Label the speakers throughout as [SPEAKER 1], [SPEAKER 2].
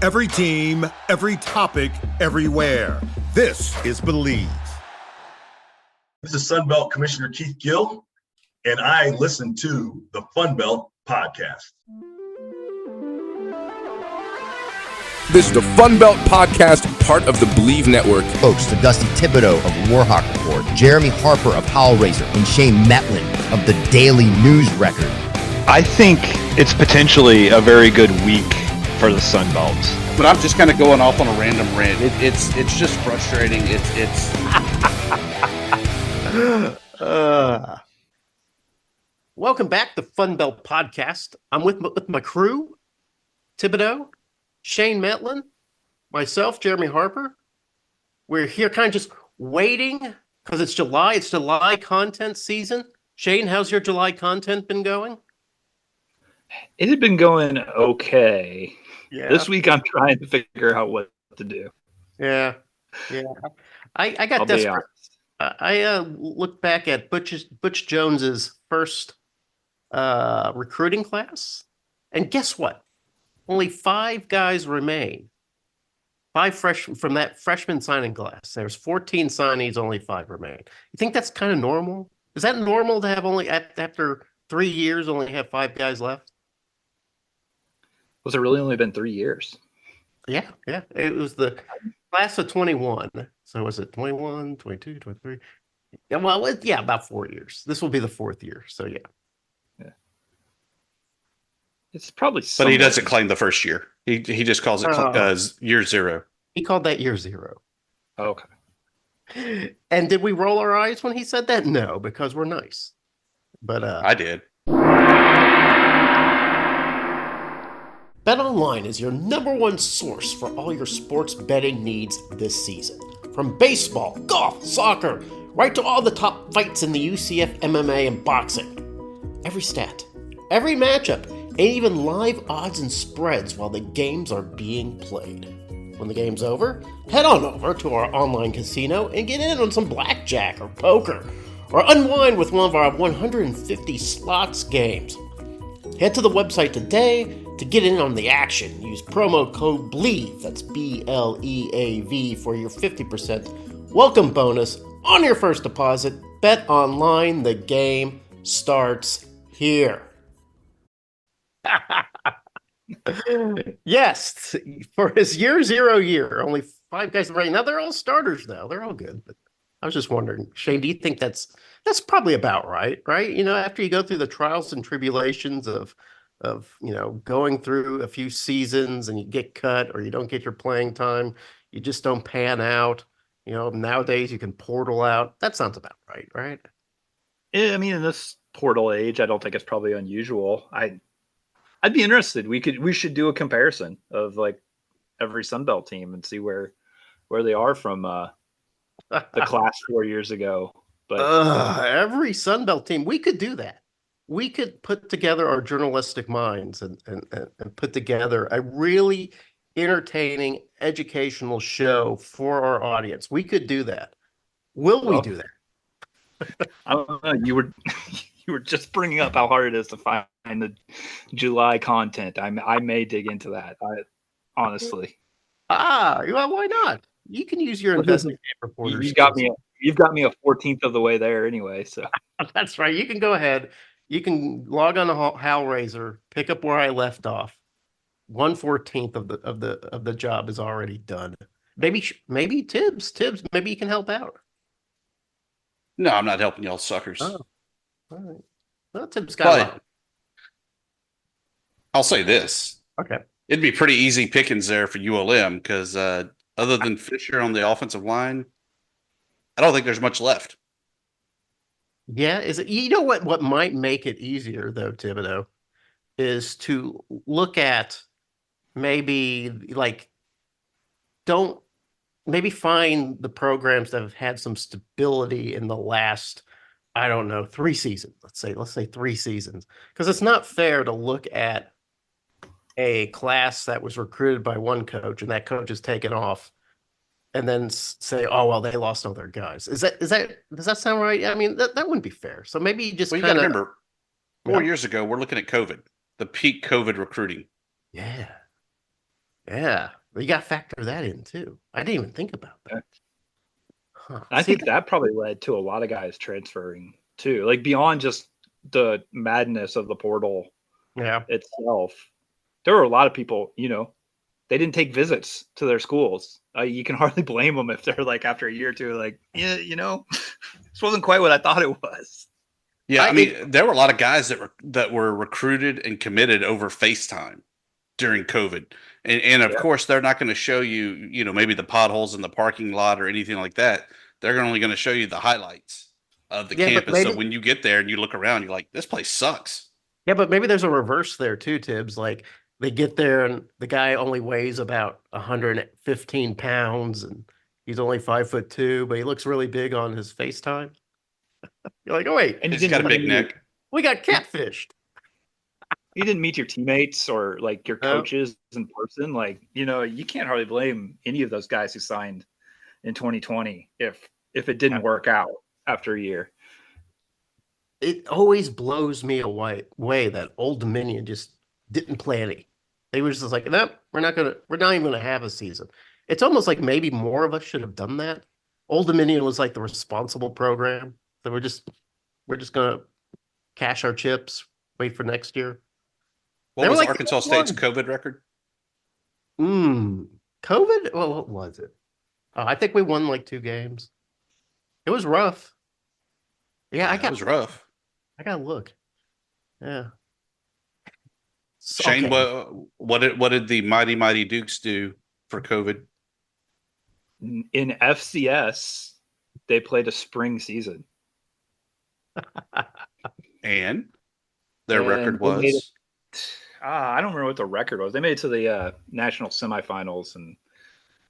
[SPEAKER 1] Every team, every topic, everywhere. This is Believe.
[SPEAKER 2] This is Sunbelt Commissioner Keith Gill, and I listen to the Funbelt Podcast.
[SPEAKER 3] This is the Funbelt Podcast, part of the Believe Network.
[SPEAKER 4] Hosts the Dusty Thibodeaux of Warhawk Report, Jeremy Harper of Howlraiser, and Shane Mettlen of the Daily News Record.
[SPEAKER 5] I think it's potentially a very good week for the Sunbelts.
[SPEAKER 6] But I'm just kind of going off on a random rant. It's just frustrating.
[SPEAKER 7] Welcome back to Funbelt Podcast. I'm with my crew, Thibodeaux, Shane Mettlen, myself, Jeremy Harper. We're here kind of just waiting because it's July. It's July content season. Shane, how's your July content been going?
[SPEAKER 5] It had been going okay.
[SPEAKER 7] Yeah.
[SPEAKER 5] This week I'm trying to figure out what to do.
[SPEAKER 7] Yeah. I got desperate. I looked back at Butch Jones's first recruiting class, and guess what? Only 5 guys remain. 5 from that freshman signing class. There's 14 signees, only 5 remain. You think that's kind of normal? Is that normal to have only after 3 years only have 5 guys left?
[SPEAKER 5] Was it really only been 3 years?
[SPEAKER 7] Yeah. It was the class of 21. So was it 21, 22, 23? Yeah, well, about 4 years. This will be the 4th year. So yeah.
[SPEAKER 5] It's probably.
[SPEAKER 6] But he doesn't claim the first year. He just calls it year 0.
[SPEAKER 7] He called that year 0.
[SPEAKER 5] Okay.
[SPEAKER 7] And did we roll our eyes when he said that? No, because we're nice. But
[SPEAKER 6] I did.
[SPEAKER 7] BetOnline is your #1 source for all your sports betting needs this season. From baseball, golf, soccer, right to all the top fights in the UCF, MMA, and boxing. Every stat, every matchup, and even live odds and spreads while the games are being played. When the game's over, head on over to our online casino and get in on some blackjack or poker, or unwind with one of our 150 slots games. Head to the website today to get in on the action. Use promo code BLEAV, that's BLEAV, for your 50% welcome bonus on your first deposit. Bet online, the game starts here. Yes, for his year 0 year, only 5 guys right now. They're all starters now. They're all good. But I was just wondering, Shane, do you think that's probably about right? Right? You know, after you go through the trials and tribulations of going through a few seasons and you get cut or you don't get your playing time, you just don't pan out. You know, nowadays you can portal out. That sounds about right, right?
[SPEAKER 5] Yeah, I mean, in this portal age, I don't think it's probably unusual. I'd be interested. We should do a comparison of like every Sunbelt team and see where they are from the class 4 years ago. But
[SPEAKER 7] every Sunbelt team, we could do that. We could put together our journalistic minds and put together a really entertaining, educational show for our audience. We could do that. Will we do that?
[SPEAKER 5] I don't know. You were just bringing up how hard it is to find the July content. I may dig into that. Honestly.
[SPEAKER 7] Well, why not? You can use your investigative reporters.
[SPEAKER 5] You've got me a 14th of the way there anyway. So
[SPEAKER 7] that's right. You can go ahead. You can log on to Howlraiser, pick up where I left off. 1/14 of the job is already done. Maybe Tibbs, maybe you can help out.
[SPEAKER 6] No, I'm not helping y'all suckers.
[SPEAKER 7] Oh, all right. Well, Tibbs got.
[SPEAKER 6] I'll say this.
[SPEAKER 7] Okay.
[SPEAKER 6] It'd be pretty easy pickings there for ULM because other than Fisher on the offensive line, I don't think there's much left.
[SPEAKER 7] Yeah, is it? You know what might make it easier though, Thibodeaux, is to look at maybe find the programs that have had some stability in the last, I don't know, 3 seasons. Let's say 3 seasons, because it's not fair to look at a class that was recruited by one coach and that coach is taken off and then say, oh, well, they lost all their guys. Does that sound right? I mean, that wouldn't be fair. So maybe you just
[SPEAKER 6] you got to remember, 4 years ago, we're looking at COVID, the peak COVID recruiting.
[SPEAKER 7] Yeah. Yeah, you got to factor that in too. I didn't even think about that. Huh.
[SPEAKER 5] I
[SPEAKER 7] See,
[SPEAKER 5] think that probably led to a lot of guys transferring too, like beyond just the madness of the portal
[SPEAKER 7] yeah,
[SPEAKER 5] itself. There were a lot of people, they didn't take visits to their schools. You can hardly blame them if they're like after a year or two, like, yeah, this wasn't quite what I thought it was.
[SPEAKER 6] Yeah, I mean, there were a lot of guys that were recruited and committed over FaceTime during COVID, and of course they're not going to show you, maybe the potholes in the parking lot or anything like that. They're only going to show you the highlights of the
[SPEAKER 7] yeah, but
[SPEAKER 6] campus. So
[SPEAKER 7] maybe
[SPEAKER 6] when you get there and you look around, you're like, this place sucks.
[SPEAKER 7] yeah, but maybe there's a reverse there too, Tibbs. Like they get there and the guy only weighs about 115 pounds and he's only 5'2", but he looks really big on his FaceTime. You're like, oh wait,
[SPEAKER 5] And
[SPEAKER 6] He's got a big neck.
[SPEAKER 7] we got catfished.
[SPEAKER 5] you didn't meet your teammates or like your
[SPEAKER 7] No.
[SPEAKER 5] coaches in person. Like, you can't hardly blame any of those guys who signed in 2020 if it didn't work out after a year.
[SPEAKER 7] It always blows me away that Old Dominion just didn't play any. They were just like, nope, we're not even gonna have a season. It's almost like maybe more of us should have done that. Old Dominion was like the responsible program. So we're just gonna cash our chips, wait for next year.
[SPEAKER 6] What
[SPEAKER 7] They were
[SPEAKER 6] was
[SPEAKER 7] like
[SPEAKER 6] Arkansas State's COVID record?
[SPEAKER 7] COVID? Well, what was it? I think we won like 2 games. It was rough. Yeah,
[SPEAKER 6] It was rough.
[SPEAKER 7] I gotta look. Yeah.
[SPEAKER 6] Shane,
[SPEAKER 7] Okay.
[SPEAKER 6] what did the mighty Dukes do for COVID?
[SPEAKER 5] In FCS, they played a spring season.
[SPEAKER 6] And their
[SPEAKER 5] And
[SPEAKER 6] record
[SPEAKER 5] they made
[SPEAKER 6] was
[SPEAKER 5] I don't remember what the record was. They made it to the national semifinals and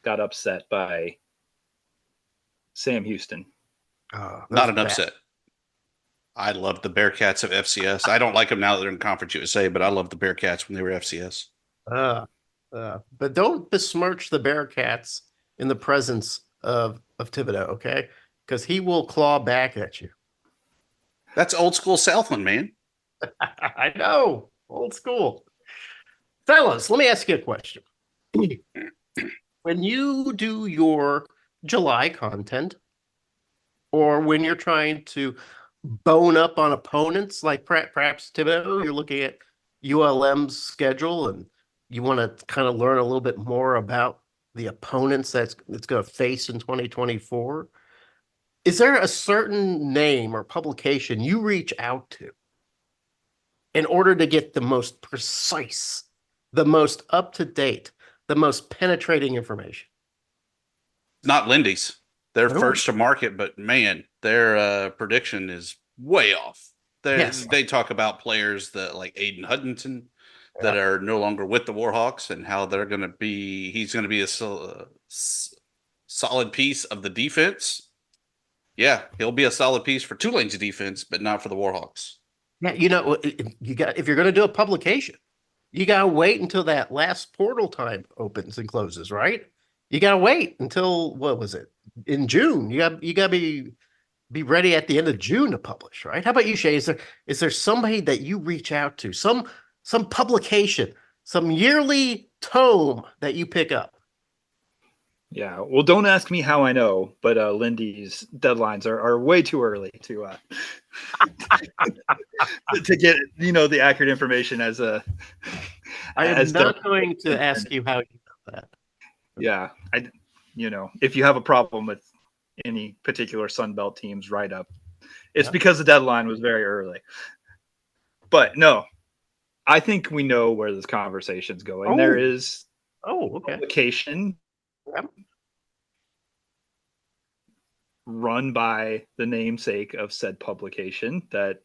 [SPEAKER 5] got upset by Sam Houston.
[SPEAKER 6] not an upset. I loved the Bearcats of FCS. I don't like them now that they're in Conference USA, but I loved the Bearcats when they were FCS.
[SPEAKER 7] But don't besmirch the Bearcats in the presence of Thibodeaux, okay? Because he will claw back at you.
[SPEAKER 6] That's old school Southland, man.
[SPEAKER 7] I know, old school. Fellas, let me ask you a question. When you do your July content, or when you're trying to bone up on opponents, like perhaps Thibodeaux, you're looking at ULM's schedule and you want to kind of learn a little bit more about the opponents that's going to face in 2024. Is there a certain name or publication you reach out to in order to get the most precise, the most up-to-date, the most penetrating information?
[SPEAKER 6] Not Lindy's. They're
[SPEAKER 7] Oh.
[SPEAKER 6] first to market, but man, their prediction is way off. They talk about players that like Aiden Hutchinson that are no longer with the Warhawks and how they're going to be. He's going to be a solid piece of the defense. Yeah, he'll be a solid piece for Tulane's defense, but not for the Warhawks.
[SPEAKER 7] Yeah, if you're going to do a publication, you got to wait until that last portal time opens and closes, right? You got to wait until, what was it, in June? You got to be ready at the end of June to publish, right? How about you, Shay? Is there somebody that you reach out to, some publication, some yearly tome that you pick up?
[SPEAKER 5] Yeah, well, don't ask me how I know, but Lindy's deadlines are way too early to to get the accurate information as a.
[SPEAKER 7] I am not going to ask you how you know that.
[SPEAKER 5] Yeah, if you have a problem with any particular Sunbelt team's write-up, it's because the deadline was very early. But no, I think we know where this conversation's going.
[SPEAKER 7] Oh.
[SPEAKER 5] There is
[SPEAKER 7] okay.
[SPEAKER 5] publication run by the namesake of said publication that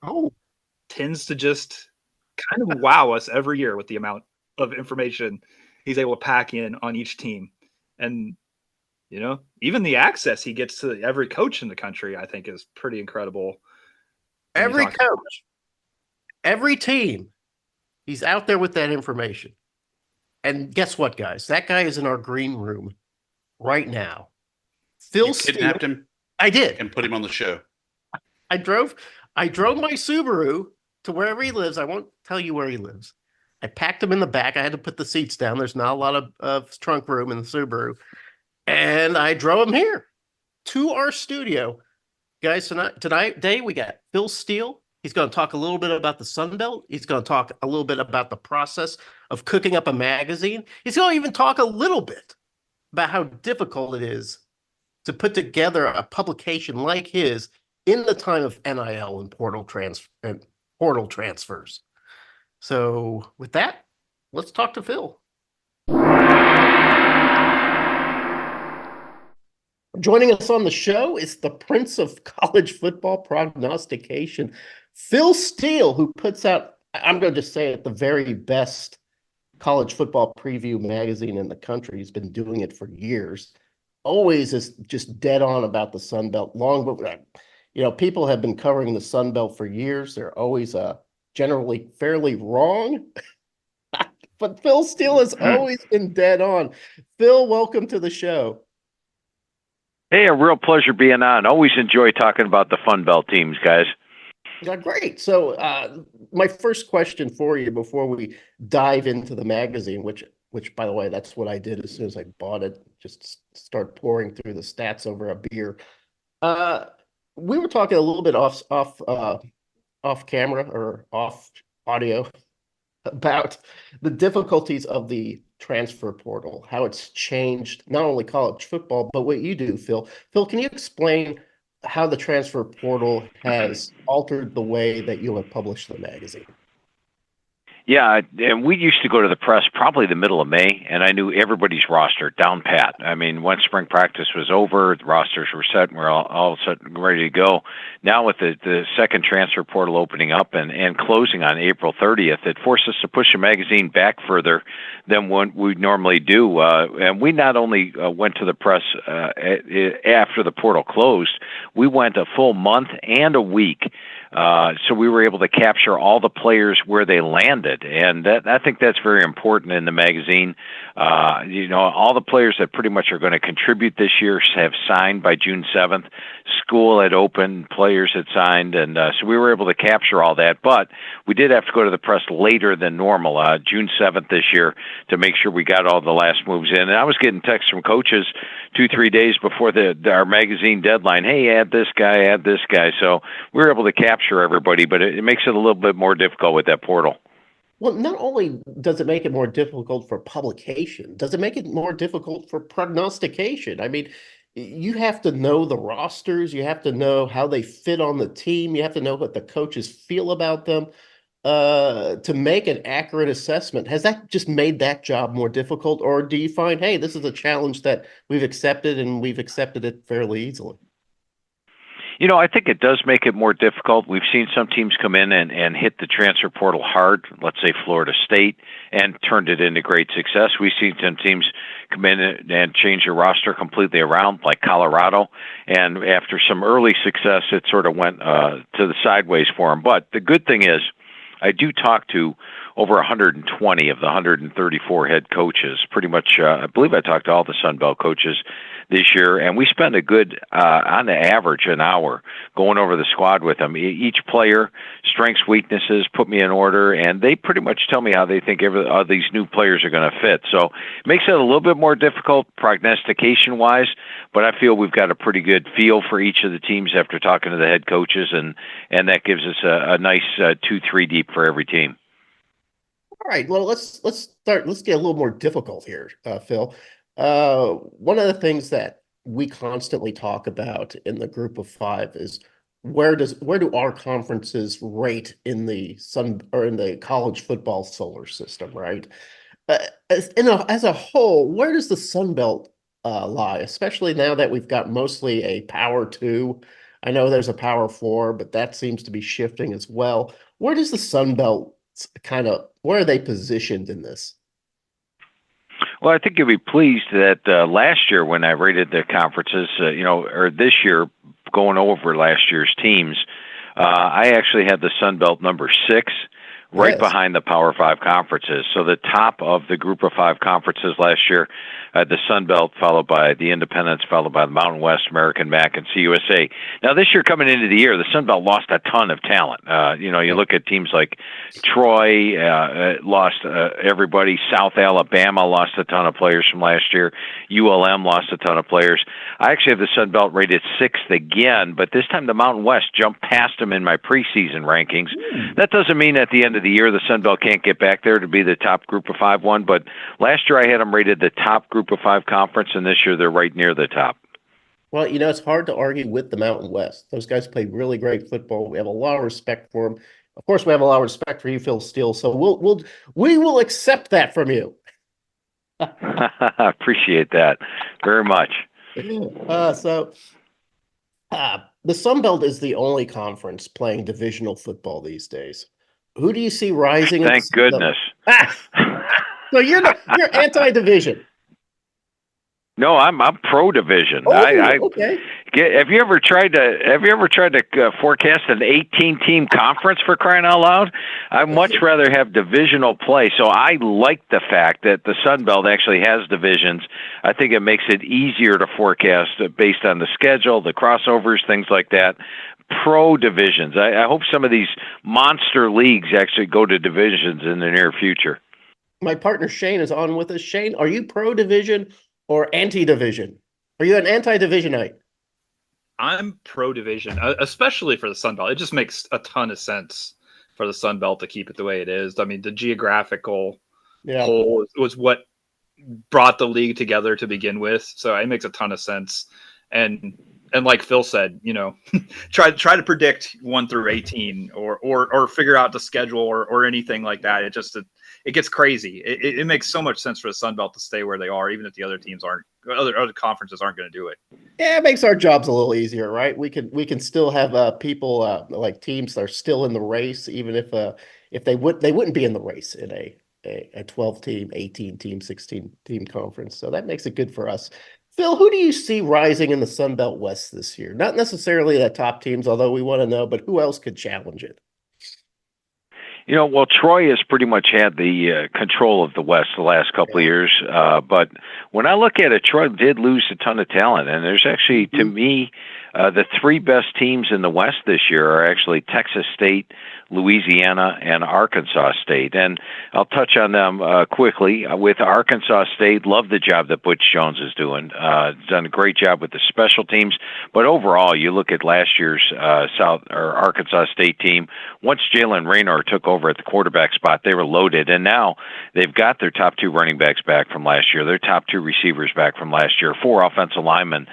[SPEAKER 5] tends to just kind of wow us every year with the amount of information he's able to pack in on each team. And even the access he gets to every coach in the country, I think, is pretty incredible.
[SPEAKER 7] Every coach, every team, he's out there with that information. And guess what, guys? That guy is in our green room right now. Phil Steele
[SPEAKER 6] kidnapped him.
[SPEAKER 7] I did,
[SPEAKER 6] and put him on the show.
[SPEAKER 7] I drove my Subaru to wherever he lives. I won't tell you where he lives. I packed them in the back. I had to put the seats down. There's not a lot of trunk room in the Subaru. And I drove them here to our studio. Guys, today we got Phil Steele. He's going to talk a little bit about the Sun Belt. He's going to talk a little bit about the process of cooking up a magazine. He's going to even talk a little bit about how difficult it is to put together a publication like his in the time of NIL and portal transfers. So with that, let's talk to Phil. Joining us on the show is the Prince of College Football Prognostication, Phil Steele, who puts out, I'm going to just say it, the very best college football preview magazine in the country. He's been doing it for years. Always is just dead on about the Sun Belt. People have been covering the Sun Belt for years. They're always generally fairly wrong. But Phil Steele has always been dead on. Phil, welcome to the show.
[SPEAKER 8] Hey, a real pleasure being on. Always enjoy talking about the Fun Belt teams, guys.
[SPEAKER 7] Yeah, great. So my first question for you before we dive into the magazine, which by the way, that's what I did as soon as I bought it, just start pouring through the stats over a beer. We were talking a little bit off camera or off audio about the difficulties of the transfer portal, how it's changed not only college football, but what you do, Phil. Phil, can you explain how the transfer portal has altered the way that you have published the magazine?
[SPEAKER 8] Yeah, and we used to go to the press probably the middle of May, and I knew everybody's roster down pat. I mean, once spring practice was over, the rosters were set, and we're all set and ready to go. Now with the second transfer portal opening up and closing on April 30th, it forced us to push the magazine back further than what we normally do. And we not only went to the press after the portal closed, we went a full month and a week. So we were able to capture all the players where they landed, and I think that's very important in the magazine. All the players that pretty much are going to contribute this year have signed by June 7th. School had opened, players had signed, and so we were able to capture all that. But we did have to go to the press later than normal, June 7th this year, to make sure we got all the last moves in. And I was getting texts from coaches 2-3 days before our magazine deadline. Hey, add this guy. So we were able to capture everybody, but it makes it a little bit more difficult with that portal.
[SPEAKER 7] Well, not only does it make it more difficult for publication, does it make it more difficult for prognostication? I mean, you have to know the rosters, you have to know how they fit on the team, you have to know what the coaches feel about them to make an accurate assessment. Has that just made that job more difficult, or do you find, hey, this is a challenge that we've accepted and we've accepted it fairly easily?
[SPEAKER 8] I think it does make it more difficult. We've seen some teams come in and hit the transfer portal hard, let's say Florida State, and turned it into great success. We've seen some teams come in and change their roster completely around, like Colorado, and after some early success, it sort of went to the sideways for them. But the good thing is, I do talk to over 120 of the 134 head coaches. Pretty much, I believe I talked to all the Sun Belt coaches this year, and we spend a good, on the average, an hour going over the squad with them. Each player, strengths, weaknesses, put me in order, and they pretty much tell me how they think these new players are going to fit. So it makes it a little bit more difficult prognostication-wise, but I feel we've got a pretty good feel for each of the teams after talking to the head coaches, and that gives us a nice 2-3 deep for every team.
[SPEAKER 7] All right, well, let's start. Let's get a little more difficult here, Phil. One of the things that we constantly talk about in the group of five is where do our conferences rate in the in the college football solar system, right? As a whole, where does the Sun Belt lie, especially now that we've got mostly a Power 2? I know there's a Power 4, but that seems to be shifting as well. Where does the Sun Belt where are they positioned in this?
[SPEAKER 8] Well, I think you'll be pleased that last year when I rated the conferences, or this year going over last year's teams, I actually had the Sun Belt number 6, right behind the Power 5 conferences. So the top of the group of 5 conferences last year, the Sun Belt, followed by the Independents, followed by the Mountain West, American MAC, and CUSA. Now, this year coming into the year, the Sun Belt lost a ton of talent. You look at teams like Troy, lost everybody. South Alabama lost a ton of players from last year. ULM lost a ton of players. I actually have the Sun Belt rated 6th again, but this time the Mountain West jumped past them in my preseason rankings. That doesn't mean at the end of the year the Sun Belt can't get back there to be the top Group of 5 one, but last year I had them rated the top Group of 5 conference, and this year they're right near the top.
[SPEAKER 7] Well, it's hard to argue with the Mountain West. Those guys play really great football. We have a lot of respect for them. Of course, we have a lot of respect for you, Phil Steele. So we will accept that from you.
[SPEAKER 8] Appreciate that very much.
[SPEAKER 7] The Sun Belt is the only conference playing divisional football these days. Who do you see rising?
[SPEAKER 8] Thank goodness.
[SPEAKER 7] So you're anti-division.
[SPEAKER 8] No, I'm pro division.
[SPEAKER 7] Okay.
[SPEAKER 8] Have you ever tried to forecast an 18-team conference, for crying out loud? I'd much rather have divisional play. So I like the fact that the Sun Belt actually has divisions. I think it makes it easier to forecast based on the schedule, the crossovers, things like that. Pro divisions. I hope some of these monster leagues actually go to divisions in the near future.
[SPEAKER 7] My partner Shane is on with us. Shane, are you pro division or anti-division? Are you an anti-divisionite?
[SPEAKER 5] I'm pro-division, especially for the Sun Belt. It just makes a ton of sense for the Sun Belt to keep it the way it is. I mean, the geographical whole was what brought the league together to begin with. So it makes a ton of sense. And like Phil said, try to predict 1 through 18 or figure out the schedule or anything like that. It gets crazy. It makes so much sense for the Sun Belt to stay where they are, even if the other teams other conferences aren't going to do it.
[SPEAKER 7] Yeah, it makes our jobs a little easier, right? We can still have people like teams that are still in the race, even if they wouldn't be in the race in a 12-team, 18-team, 16-team conference. So that makes it good for us. Phil, who do you see rising in the Sun Belt West this year? Not necessarily the top teams, although we want to know, but who else could challenge it?
[SPEAKER 8] Well, Troy has pretty much had the control of the West the last couple of years. But when I look at it, Troy did lose a ton of talent. And there's actually, to me, the 3 best teams in the West this year are actually Texas State, Louisiana, and Arkansas State. And I'll touch on them quickly. With Arkansas State, love the job that Butch Jones is doing. Done a great job with the special teams. But overall, you look at last year's Arkansas State team. Once Jalen Raynor took over at the quarterback spot, they were loaded. And now they've got their top 2 running backs back from last year, their top 2 receivers back from last year, 4 offensive linemen,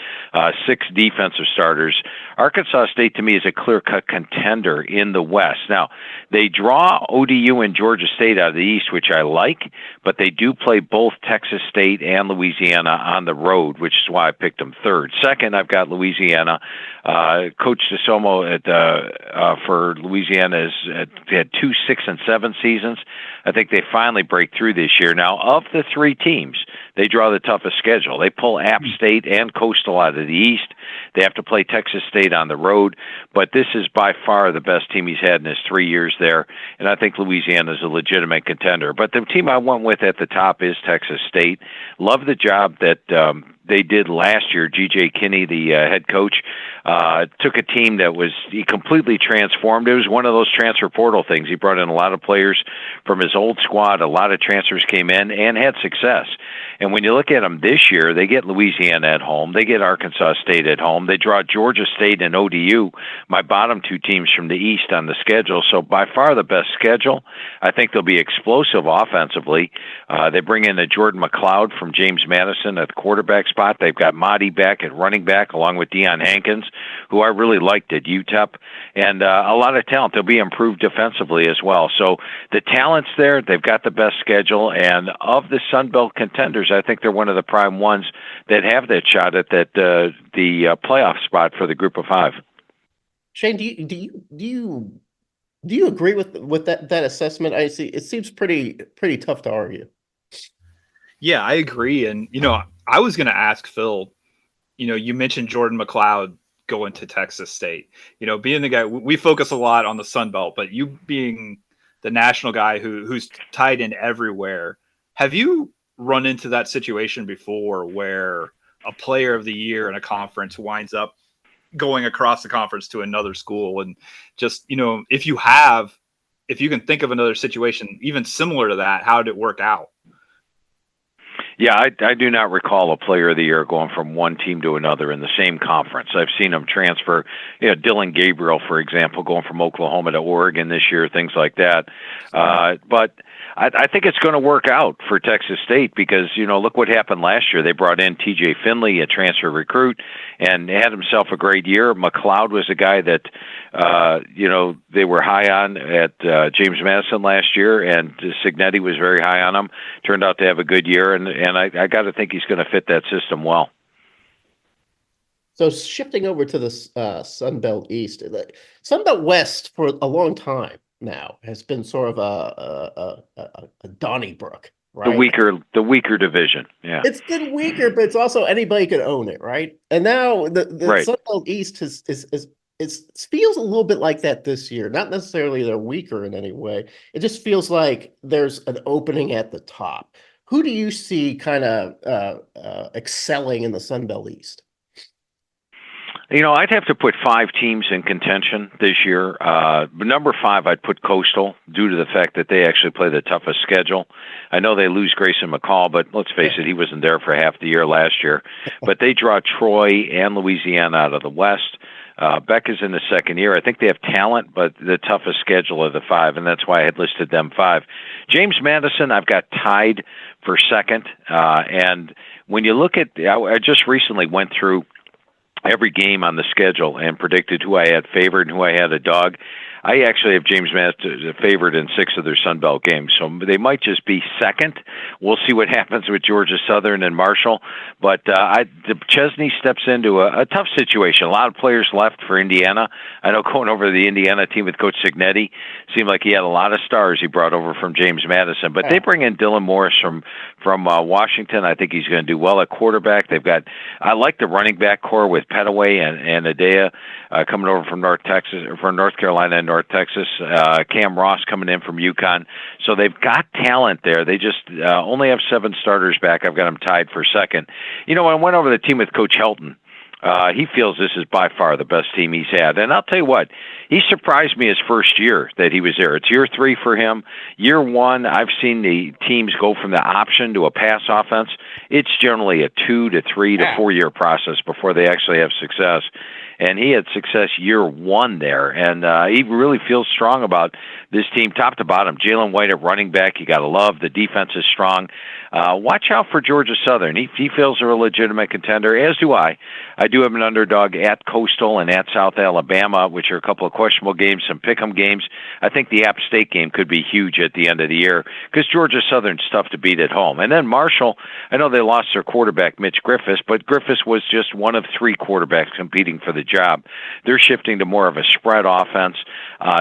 [SPEAKER 8] 6 defensive starters. Arkansas State, to me, is a clear-cut contender in the West. Now, they draw ODU and Georgia State out of the East, which I like, but they do play both Texas State and Louisiana on the road, which is why I picked them 3rd. Second, I've got Louisiana. Coach DeSomo for Louisiana has had 2 6 and 7 seasons. I think they finally break through this year. Now, of the 3 teams, they draw the toughest schedule. They pull App State and Coastal out of the East. They have to play Texas State on the road, but this is by far the best team he's had in his 3 years there, and I think Louisiana is a legitimate contender. But the team I went with at the top is Texas State. Love the job that they did last year. G.J. Kinney, the head coach, took a team that he completely transformed. It was one of those transfer portal things. He brought in a lot of players from his old squad. A lot of transfers came in and had success. And when you look at them this year, they get Louisiana at home. They get Arkansas State at home. They draw Georgia State and ODU, my bottom 2 teams from the East on the schedule. So by far the best schedule. I think they'll be explosive offensively. They bring in a Jordan McLeod from James Madison at the quarterback spot. They've got Mahdi back at running back, along with Deion Hankins, who I really liked at UTEP, and a lot of talent. They'll be improved defensively as well. So the talent's there. They've got the best schedule, and of the Sun Belt contenders, I think they're one of the prime ones that have that shot at the playoff spot for the Group of 5.
[SPEAKER 7] Shane, do you agree with that assessment? I see. It seems pretty tough to argue.
[SPEAKER 5] Yeah, I agree. And, I was going to ask Phil, you mentioned Jordan McLeod going to Texas State, being the guy, we focus a lot on the Sun Belt, but you being the national guy who's tied in everywhere, have you run into that situation before where a player of the year in a conference winds up going across the conference to another school. And just, if you can think of another situation even similar to that, how did it work out?
[SPEAKER 8] Yeah, I do not recall a player of the year going from one team to another in the same conference. I've seen them transfer, Dylan Gabriel, for example, going from Oklahoma to Oregon this year, things like that. But I think it's going to work out for Texas State because, look what happened last year. They brought in TJ Finley, a transfer recruit, and had himself a great year. McLeod was a guy that, they were high on at James Madison last year, and Signetti was very high on him. Turned out to have a good year, and I got to think he's going to fit that system well.
[SPEAKER 7] So shifting over to the Sun Belt East, the Sun Belt West for a long time now has been sort of a Donnybrook, right?
[SPEAKER 8] The weaker division. Yeah,
[SPEAKER 7] it's been weaker, but it's also anybody could own it, right? And now the
[SPEAKER 8] right.
[SPEAKER 7] Sun Belt East feels a little bit like that this year. Not necessarily they're weaker in any way. It just feels like there's an opening at the top. Who do you see kind of excelling in the Sun Belt East?
[SPEAKER 8] I'd have to put 5 teams in contention this year. Number 5, I'd put Coastal due to the fact that they actually play the toughest schedule. I know they lose Grayson McCall, but let's face it, he wasn't there for half the year last year. But they draw Troy and Louisiana out of the West. Beck is in the second year. I think they have talent, but the toughest schedule of the 5, and that's why I had listed them 5. James Madison, I've got tied for second. And when you look at, I just recently went through every game on the schedule and predicted who I had favored and who I had a dog. I actually have James Madison favored in 6 of their Sun Belt games, so they might just be second. We'll see what happens with Georgia Southern and Marshall. But Chesney steps into a tough situation. A lot of players left for Indiana. I know going over to the Indiana team with Coach Signetti seemed like he had a lot of stars he brought over from James Madison. But they bring in Dylan Morris from Washington. I think he's going to do well at quarterback. I like the running back core with Petaway and Adea coming over from North Carolina and North Texas. Cam Ross coming in from UConn. So they've got talent there. They just only have 7 starters back. I've got them tied for second. When I went over the team with Coach Helton, he feels this is by far the best team he's had. And I'll tell you what, he surprised me his first year that he was there. It's year 3 for him. Year 1, I've seen the teams go from the option to a pass offense. It's generally a 2 to 3 to 4 year process before they actually have success. And he had success year 1 there. And he really feels strong about this team, top to bottom. Jalen White at running back, you got to love. The defense is strong. Watch out for Georgia Southern. He feels they're a legitimate contender, as do I. I do have an underdog at Coastal and at South Alabama, which are a couple of questionable games, some pick'em games. I think the App State game could be huge at the end of the year because Georgia Southern's tough to beat at home. And then Marshall, I know they lost their quarterback, Mitch Griffiths, but Griffiths was just one of 3 quarterbacks competing for the job. They're shifting to more of a spread offense.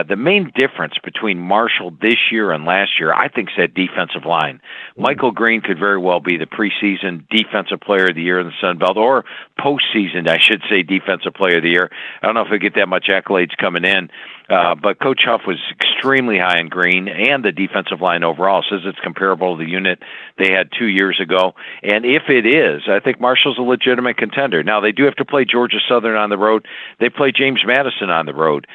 [SPEAKER 8] The main difference between Marshall this year and last year, I think, is that defensive line. Michael Green could very well be the preseason defensive player of the year in the Sun Belt, or postseason, I should say, defensive player of the year. I don't know if we get that much accolades coming in, but Coach Huff was extremely high in Green and the defensive line overall. Says it's comparable to the unit they had 2 years ago. And if it is, I think Marshall's a legitimate contender. Now, they do have to play Georgia Southern on the road. They play James Madison on the road.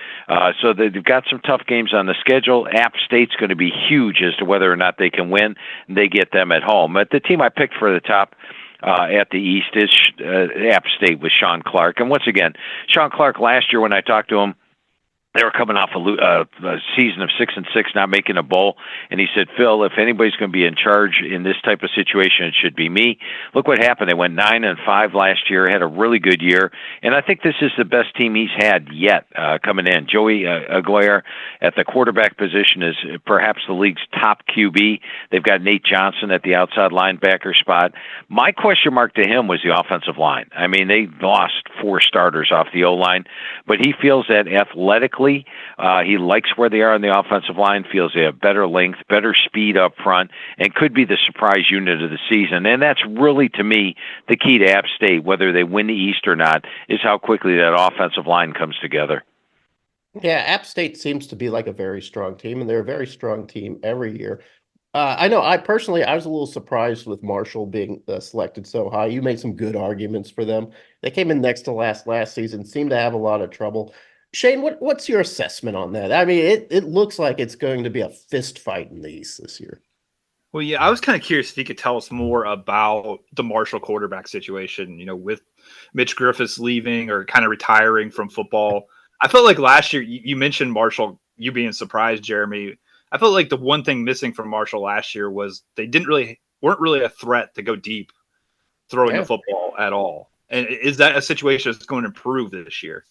[SPEAKER 8] So they've got some tough games on the schedule. App State's going to be huge as to whether or not they can win. And they get them at home. But the team I picked for the top at the East is App State with Sean Clark. And once again, Sean Clark last year when I talked to him, they were coming off a season of 6-6, not making a bowl. And he said, Phil, if anybody's going to be in charge in this type of situation, it should be me. Look what happened. They went 9-5 last year, had a really good year. And I think this is the best team he's had yet coming in. Joey Aguirre at the quarterback position is perhaps the league's top QB. They've got Nate Johnson at the outside linebacker spot. My question mark to him was the offensive line. I mean, they lost 4 starters off the O-line, but he feels that athletically, he likes where they are on the offensive line, feels they have better length, better speed up front, and could be the surprise unit of the season. And that's really, to me, the key to App State, whether they win the East or not, is how quickly that offensive line comes together.
[SPEAKER 7] Yeah, App State seems to be like a very strong team, and they're a very strong team every year. I know. I personally, I was a little surprised with Marshall being selected so high. You made some good arguments for them. They came in next to last season, seemed to have a lot of trouble. Shane, what's your assessment on that? I mean, it looks like it's going to be a fist fight in the East this year.
[SPEAKER 5] Well, yeah, I was kind of curious if you could tell us more about the Marshall quarterback situation, with Mitch Griffiths leaving or kind of retiring from football. I felt like last year, you mentioned Marshall, you being surprised, Jeremy. I felt like the one thing missing from Marshall last year was they weren't really a threat to go deep throwing the football at all. And is that a situation that's going to improve this year?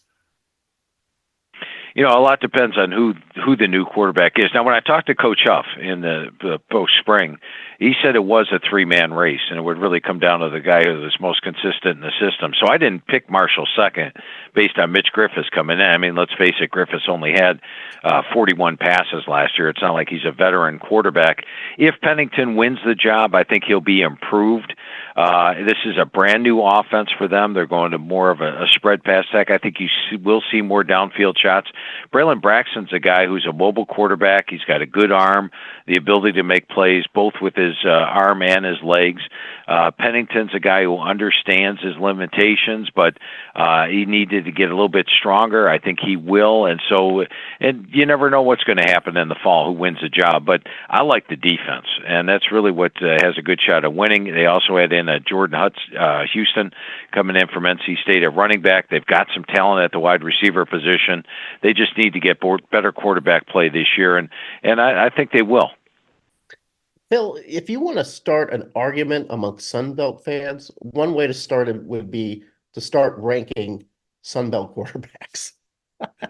[SPEAKER 8] A lot depends on who the new quarterback is. Now, when I talked to Coach Huff in the post spring, he said it was a 3-man race, and it would really come down to the guy who was most consistent in the system. So I didn't pick Marshall second based on Mitch Griffiths coming in. I mean, let's face it, Griffiths only had 41 passes last year. It's not like he's a veteran quarterback. If Pennington wins the job, I think he'll be improved. This is a brand new offense for them. They're going to more of a spread pass tech. I think will see more downfield shots. Braylon Braxton's a guy who's a mobile quarterback. He's got a good arm, the ability to make plays both with his arm and his legs. Pennington's a guy who understands his limitations, but he needed to get a little bit stronger. I think he will, and you never know what's going to happen in the fall, who wins the job. But I like the defense, and that's really what has a good shot of winning. They also had in Jordan Houston coming in from NC State at running back. They've got some talent at the wide receiver position. They just need to get better quarterback play this year, and I think they will.
[SPEAKER 7] Phil, if you want to start an argument amongst Sunbelt fans, one way to start it would be to start ranking Sunbelt quarterbacks.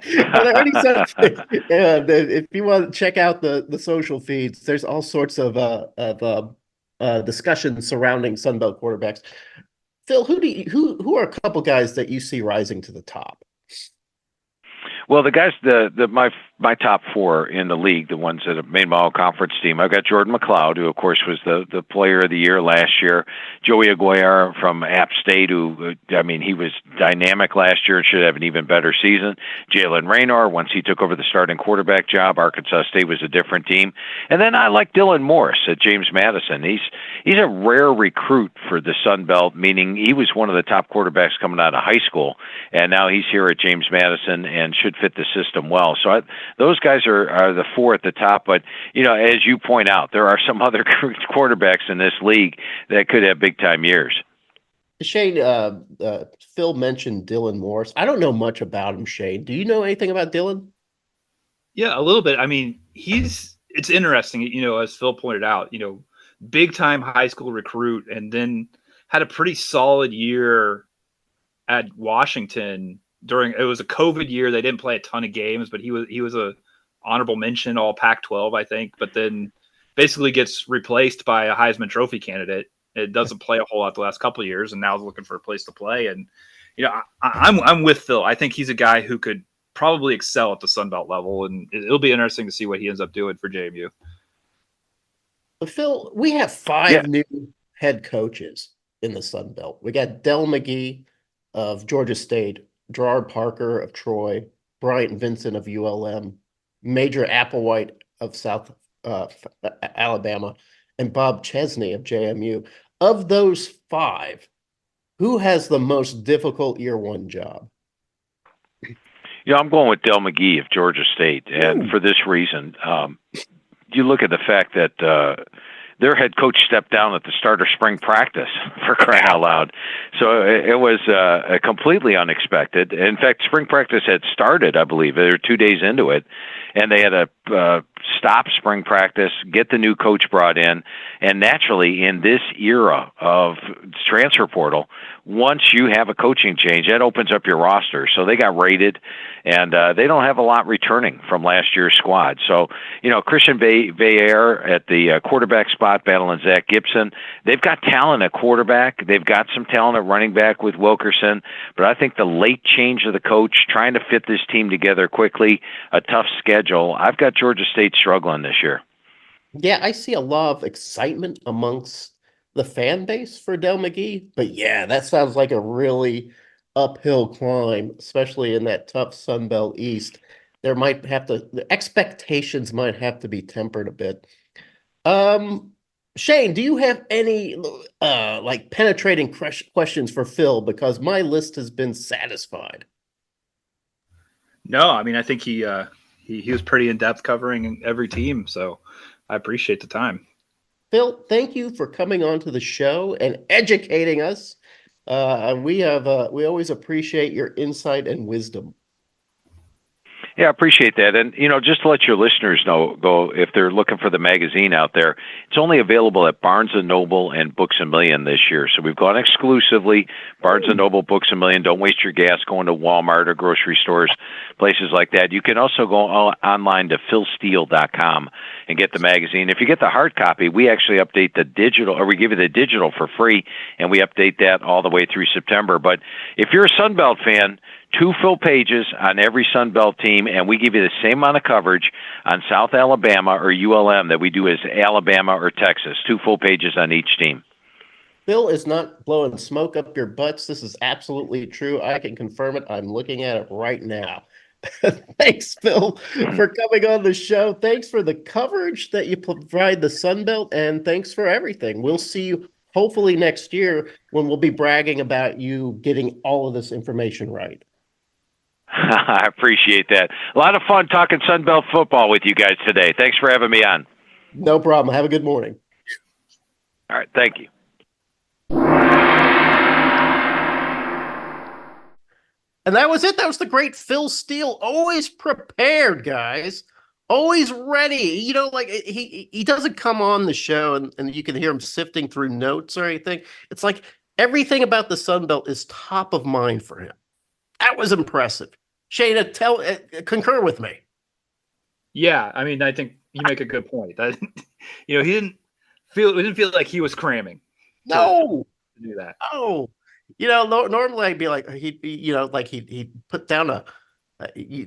[SPEAKER 7] If you want to check out the social feeds, there's all sorts of discussions surrounding Sunbelt quarterbacks. Phil, who are a couple guys that you see rising to the top?
[SPEAKER 8] Well, the guys, my top 4 in the league, the ones that have made my all-conference team, I've got Jordan McLeod, who, of course, was the player of the year last year. Joey Aguirre from App State, who, he was dynamic last year and should have an even better season. Jalen Raynor, once he took over the starting quarterback job, Arkansas State was a different team. And then I like Dylan Morris at James Madison. He's a rare recruit for the Sun Belt, meaning he was one of the top quarterbacks coming out of high school, and now he's here at James Madison and should fit the system well. So those guys are the 4 at the top. But, as you point out, there are some other quarterbacks in this league that could have big-time years.
[SPEAKER 7] Shane, Phil mentioned Dylan Morris. I don't know much about him, Shane. Do you know anything about Dylan?
[SPEAKER 5] Yeah, a little bit. I mean, it's interesting, as Phil pointed out, big-time high school recruit, and then had a pretty solid year at Washington. It was a COVID year. They didn't play a ton of games, but he was a honorable mention all Pac-12, I think, but then basically gets replaced by a Heisman Trophy candidate. It doesn't play a whole lot the last couple of years, and now is looking for a place to play. And I'm with Phil. I think he's a guy who could probably excel at the Sun Belt level, and it'll be interesting to see what he ends up doing for JMU.
[SPEAKER 7] Phil, we have 5 new head coaches in the Sun Belt. We got Del McGee of Georgia State, Gerard Parker of Troy, Bryant Vincent of ULM, Major Applewhite of South Alabama, and Bob Chesney of JMU. Of those 5, who has the most difficult year 1 job?
[SPEAKER 8] I'm going with Del McGee of Georgia State, and for this reason, you look at the fact that their head coach stepped down at the start of spring practice, for crying out loud. So it was completely unexpected. In fact, spring practice had started, I believe. They were 2 days into it, and they had to stop spring practice, get the new coach brought in, and naturally, in this era of transfer portal, once you have a coaching change, that opens up your roster. So they got rated, and they don't have a lot returning from last year's squad. So, Christian Veillere at the quarterback spot, battling Zach Gibson. They've got talent at quarterback. They've got some talent at running back with Wilkerson. But I think the late change of the coach, trying to fit this team together quickly, a tough schedule. I've got Georgia State struggling this year.
[SPEAKER 7] Yeah, I see a lot of excitement amongst the fan base for Del McGee. But yeah, that sounds like a really uphill climb, especially in that tough Sun Belt East. The expectations might have to be tempered a bit. Shane, do you have any like penetrating questions for Phil? Because my list has been satisfied.
[SPEAKER 5] No, I mean I think he was pretty in depth covering every team, so I appreciate the time.
[SPEAKER 7] Phil, thank you for coming on to the show and educating us. We always appreciate your insight and wisdom.
[SPEAKER 8] Yeah, I appreciate that. And, just to let your listeners know, though, if they're looking for the magazine out there, it's only available at Barnes & Noble and Books A Million this year. So we've gone exclusively Barnes & Noble, Books A Million. Don't waste your gas going to Walmart or grocery stores, places like that. You can also go online to philsteele.com and get the magazine. If you get the hard copy, we actually update the digital, or we give you the digital for free, and we update that all the way through September. But if you're a Sunbelt fan, 2 full pages on every Sunbelt team, and we give you the same amount of coverage on South Alabama or ULM that we do as Alabama or Texas. 2 full pages on each team.
[SPEAKER 7] Phil is not blowing smoke up your butts. This is absolutely true. I can confirm it. I'm looking at it right now. Thanks, Phil, for coming on the show. Thanks for the coverage that you provide the Sunbelt, and thanks for everything. We'll see you hopefully next year when we'll be bragging about you getting all of this information right.
[SPEAKER 8] I appreciate that. A lot of fun talking Sunbelt football with you guys today. Thanks for having me on.
[SPEAKER 7] No problem. Have a good morning.
[SPEAKER 8] All right. Thank you.
[SPEAKER 7] And that was it. That was the great Phil Steele. Always prepared, guys. Always ready. He doesn't come on the show and you can hear him sifting through notes or anything. It's like everything about the Sunbelt is top of mind for him. That was impressive. Shayna, concur with me.
[SPEAKER 5] Yeah, I mean, I think you make a good point. That he didn't feel like he was cramming.
[SPEAKER 7] No,
[SPEAKER 5] to do that.
[SPEAKER 7] No, normally I'd be like he'd put down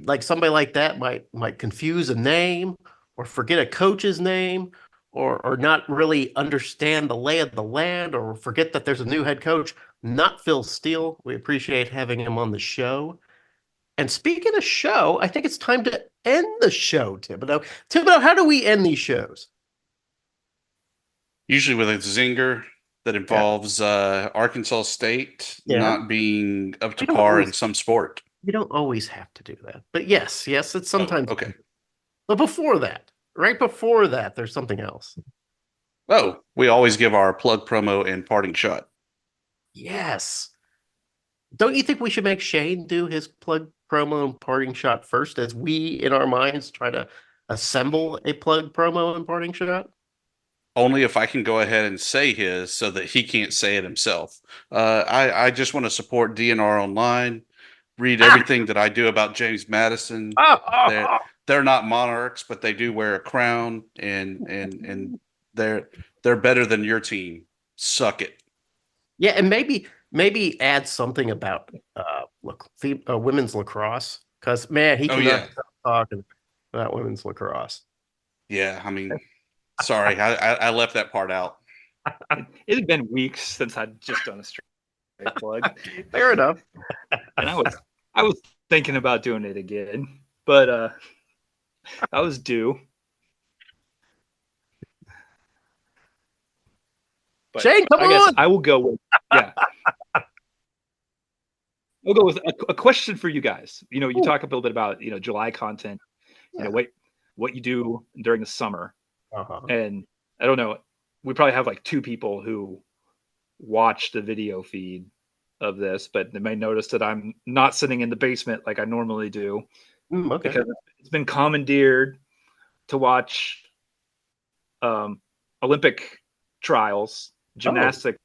[SPEAKER 7] like somebody like that might confuse a name or forget a coach's name or not really understand the lay of the land or forget that there's a new head coach. Not Phil Steele. We appreciate having him on the show. And speaking of show, I think it's time to end the show, Thibodeaux. Thibodeaux, how do we end these shows?
[SPEAKER 6] Usually with a zinger that involves Arkansas State not being up to par in some sport.
[SPEAKER 7] You don't always have to do that. But yes, it's sometimes.
[SPEAKER 6] Oh, okay.
[SPEAKER 7] But right before that, there's something else.
[SPEAKER 6] Oh, we always give our plug promo and parting shot.
[SPEAKER 7] Yes. Don't you think we should make Shane do his plug promo and parting shot first as we, in our minds, try to assemble a plug promo and parting shot?
[SPEAKER 6] Only if I can go ahead and say his so that he can't say it himself. I just want to support DNR Online, read everything that I do about James Madison. They're not monarchs, but they do wear a crown, and they're better than your team. Suck it.
[SPEAKER 7] Yeah, and maybe add something about women's lacrosse, because man, he cannot stop talking about women's lacrosse.
[SPEAKER 6] Yeah, I mean, sorry, I left that part out.
[SPEAKER 5] It had been weeks since I'd just done a straight plug.
[SPEAKER 7] Fair enough.
[SPEAKER 5] And I was thinking about doing it again, but I was due. But
[SPEAKER 7] Shane, come on!
[SPEAKER 5] I will go with We'll go with a question for you guys. You talk a little bit about July content. What you do during the summer, and I don't know. We probably have like 2 people who watch the video feed of this, but they may notice that I'm not sitting in the basement like I normally do, because it's been commandeered to watch Olympic trials, gymnastics.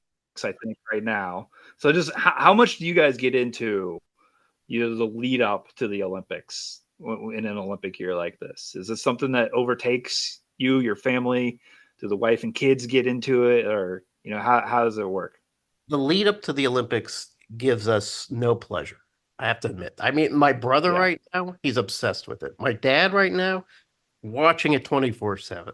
[SPEAKER 5] I think right now. So just how much do you guys get into the lead up to the Olympics in an Olympic year like this? Is this something that overtakes you, your family? Do the wife and kids get into it, or how does it work?
[SPEAKER 7] The lead up to the Olympics gives us no pleasure, I have to admit. I mean, my brother right now, he's obsessed with it. My dad right now, watching it 24/7.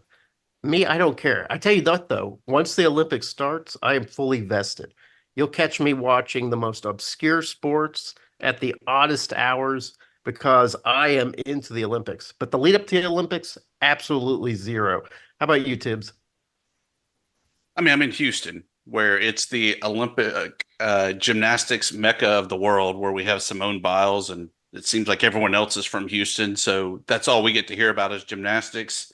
[SPEAKER 7] Me, I don't care. I tell you that, though, once the Olympics starts, I am fully vested. You'll catch me watching the most obscure sports at the oddest hours because I am into the Olympics. But the lead up to the Olympics, absolutely zero. How about you, Tibbs?
[SPEAKER 6] I mean, I'm in Houston, where it's the Olympic gymnastics mecca of the world, where we have Simone Biles, and it seems like everyone else is from Houston. So that's all we get to hear about is gymnastics.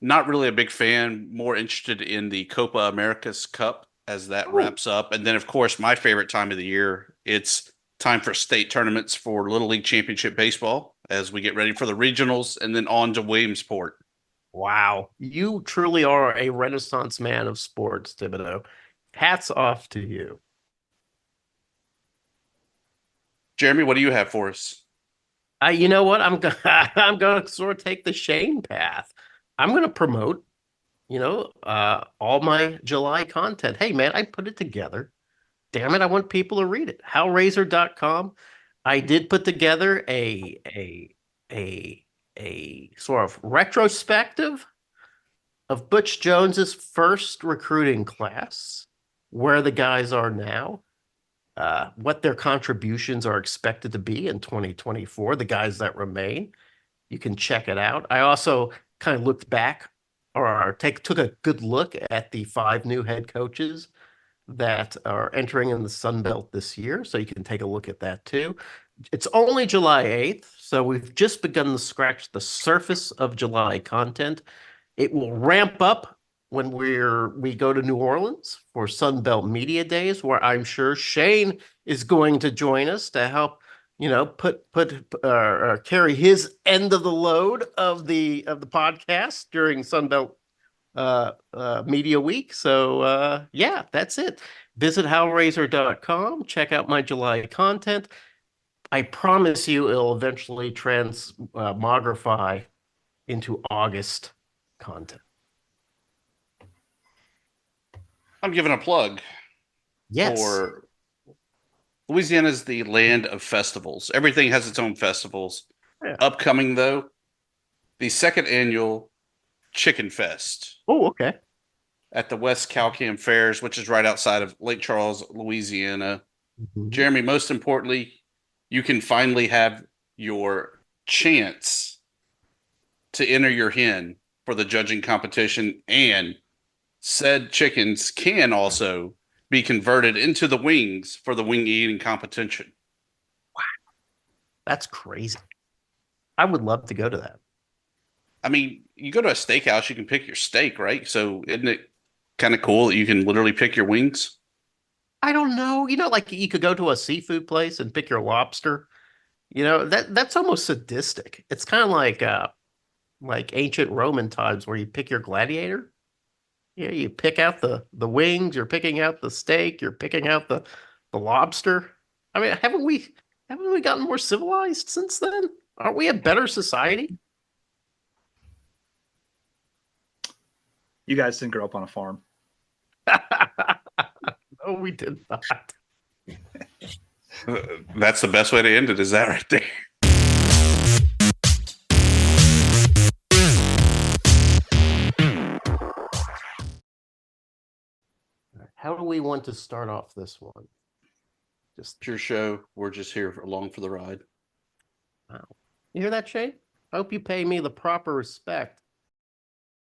[SPEAKER 6] Not really a big fan, more interested in the Copa Americas Cup as that wraps up. And then, of course, my favorite time of the year, it's time for state tournaments for Little League Championship Baseball as we get ready for the regionals and then on to Williamsport.
[SPEAKER 7] Wow. You truly are a renaissance man of sports, Thibodeaux. Hats off to you.
[SPEAKER 6] Jeremy, what do you have for us?
[SPEAKER 7] You know what? I'm going to sort of take the Shane path. I'm going to promote, all my July content. Hey, man, I put it together. Damn it, I want people to read it. HalRazor.com. I did put together a sort of retrospective of Butch Jones's first recruiting class, where the guys are now, what their contributions are expected to be in 2024, the guys that remain. You can check it out. I also kind of looked back or took a good look at the 5 new head coaches that are entering in the Sun Belt this year. So you can take a look at that too. It's only July 8th, so we've just begun to scratch the surface of July content. It will ramp up when we go to New Orleans for Sun Belt Media Days, where I'm sure Shane is going to join us to help, carry his end of the load of the podcast during Sun Belt Media Week. So yeah, that's it. Visit HalRazor.com. Check out my July content. I promise you it'll eventually transmogrify into August content.
[SPEAKER 6] I'm giving a plug for Louisiana's the land of festivals. Everything has its own festivals.
[SPEAKER 7] Yeah.
[SPEAKER 6] Upcoming, though, the second annual Chicken Fest.
[SPEAKER 7] Oh, okay.
[SPEAKER 6] At the West Cowcam Fairs, which is right outside of Lake Charles, Louisiana.
[SPEAKER 7] Mm-hmm.
[SPEAKER 6] Jeremy, most importantly, you can finally have your chance to enter your hen for the judging competition, and said chickens can also be converted into the wings for the wing eating competition.
[SPEAKER 7] Wow. That's crazy. I would love to go to that.
[SPEAKER 6] I mean, you go to a steakhouse, you can pick your steak, right? So isn't it kind of cool that you can literally pick your wings?
[SPEAKER 7] I don't know. Like you could go to a seafood place and pick your lobster. That's almost sadistic. It's kind of like ancient Roman times where you pick your gladiator. Yeah, you pick out the wings, you're picking out the steak, you're picking out the lobster. I mean, haven't we gotten more civilized since then? Aren't we a better society?
[SPEAKER 5] You guys didn't grow up on a farm.
[SPEAKER 7] No, we did not.
[SPEAKER 6] That's the best way to end it. Is that right there?
[SPEAKER 7] How do we want to start off this one?
[SPEAKER 6] Just your show. We're just here along for the ride.
[SPEAKER 7] Wow. You hear that, Shane? I hope you pay me the proper respect